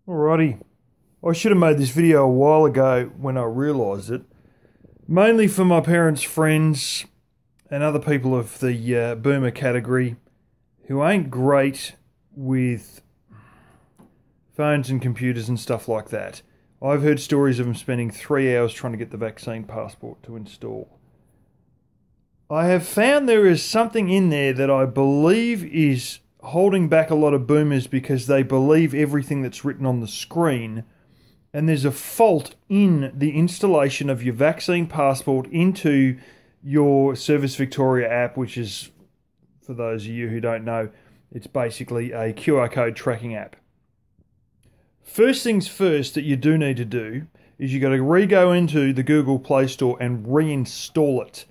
Alrighty, I should have made this video a while ago when I realised it. Mainly for my parents' friends and other people of the boomer category who ain't great with phones and computers and stuff like that. I've heard stories of them spending 3 hours trying to get the vaccine passport to install. I have found there is something in there that I believe is holding back a lot of boomers because they believe everything that's written on the screen, and there's a fault in the installation of your vaccine passport into your Service Victoria app, which is, for those of you who don't know, it's basically a QR code tracking app. First things first that you do need to do is you got to go into the Google Play Store and reinstall it.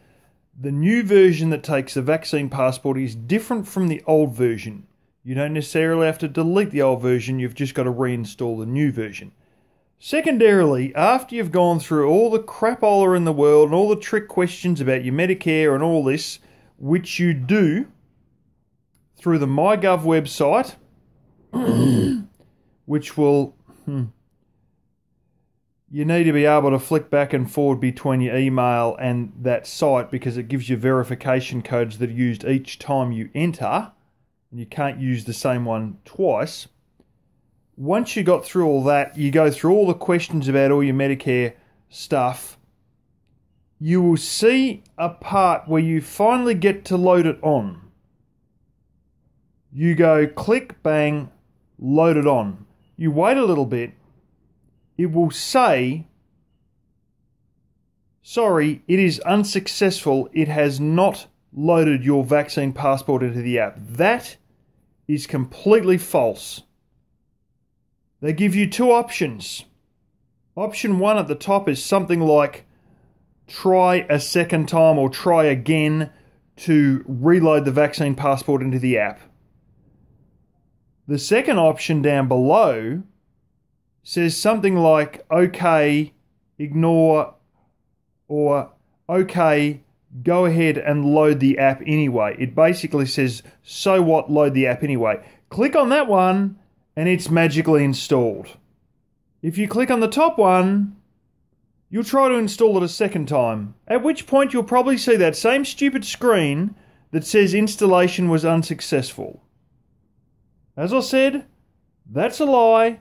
The new version that takes the vaccine passport is different from the old version. You don't necessarily have to delete the old version, you've just got to reinstall the new version. Secondarily, after you've gone through all the crapola in the world and all the trick questions about your Medicare and all this, which you do through the MyGov website, which will... You need to be able to flick back and forward between your email and that site because it gives you verification codes that are used each time you enter, and you can't use the same one twice. Once you got through all that, you go through all the questions about all your Medicare stuff. You will see a part where you finally get to load it on. You go click, bang, load it on. You wait a little bit. It will say, sorry, it is unsuccessful. It has not loaded your vaccine passport into the app. That is completely false. They give you two options. Option one at the top is something like try a second time or try again to reload the vaccine passport into the app. The second option down below says something like, okay, ignore, or okay, go ahead and load the app anyway. It basically says, so what, load the app anyway. Click on that one and it's magically installed. If you click on the top one, you'll try to install it a second time, at which point you'll probably see that same stupid screen that says installation was unsuccessful. As I said, that's a lie.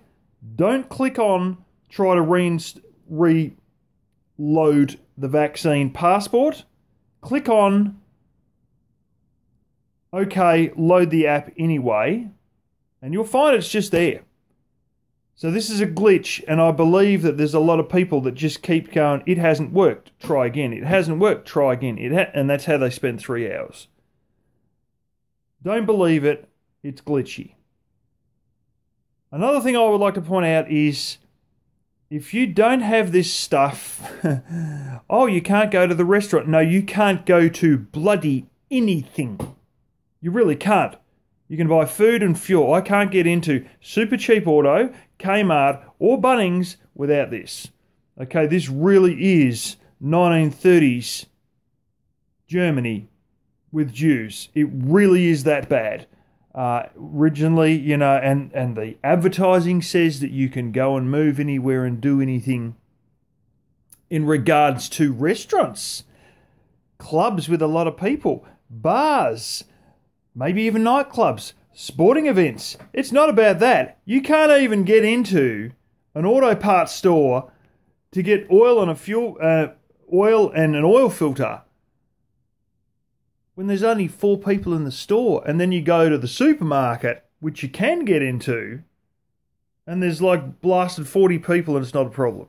Don't click on try to reload the vaccine passport. Click on okay, load the app anyway, and you'll find it's just there. So this is a glitch, and I believe that there's a lot of people that just keep going, it hasn't worked, try again. It hasn't worked, try again. And that's how they spend 3 hours. Don't believe it, it's glitchy. Another thing I would like to point out is, if you don't have this stuff, oh, you can't go to the restaurant. No, you can't go to bloody anything. You really can't. You can buy food and fuel. I can't get into Super Cheap Auto, Kmart, or Bunnings without this. Okay, this really is 1930s Germany with Jews. It really is that bad. Originally, you know, and the advertising says that you can go and move anywhere and do anything in regards to restaurants, clubs with a lot of people, bars, maybe even nightclubs, sporting events. It's not about that. You can't even get into an auto parts store to get oil and an oil filter when there's only 4 people in the store, and then you go to the supermarket, which you can get into, and there's like blasted 40 people and it's not a problem.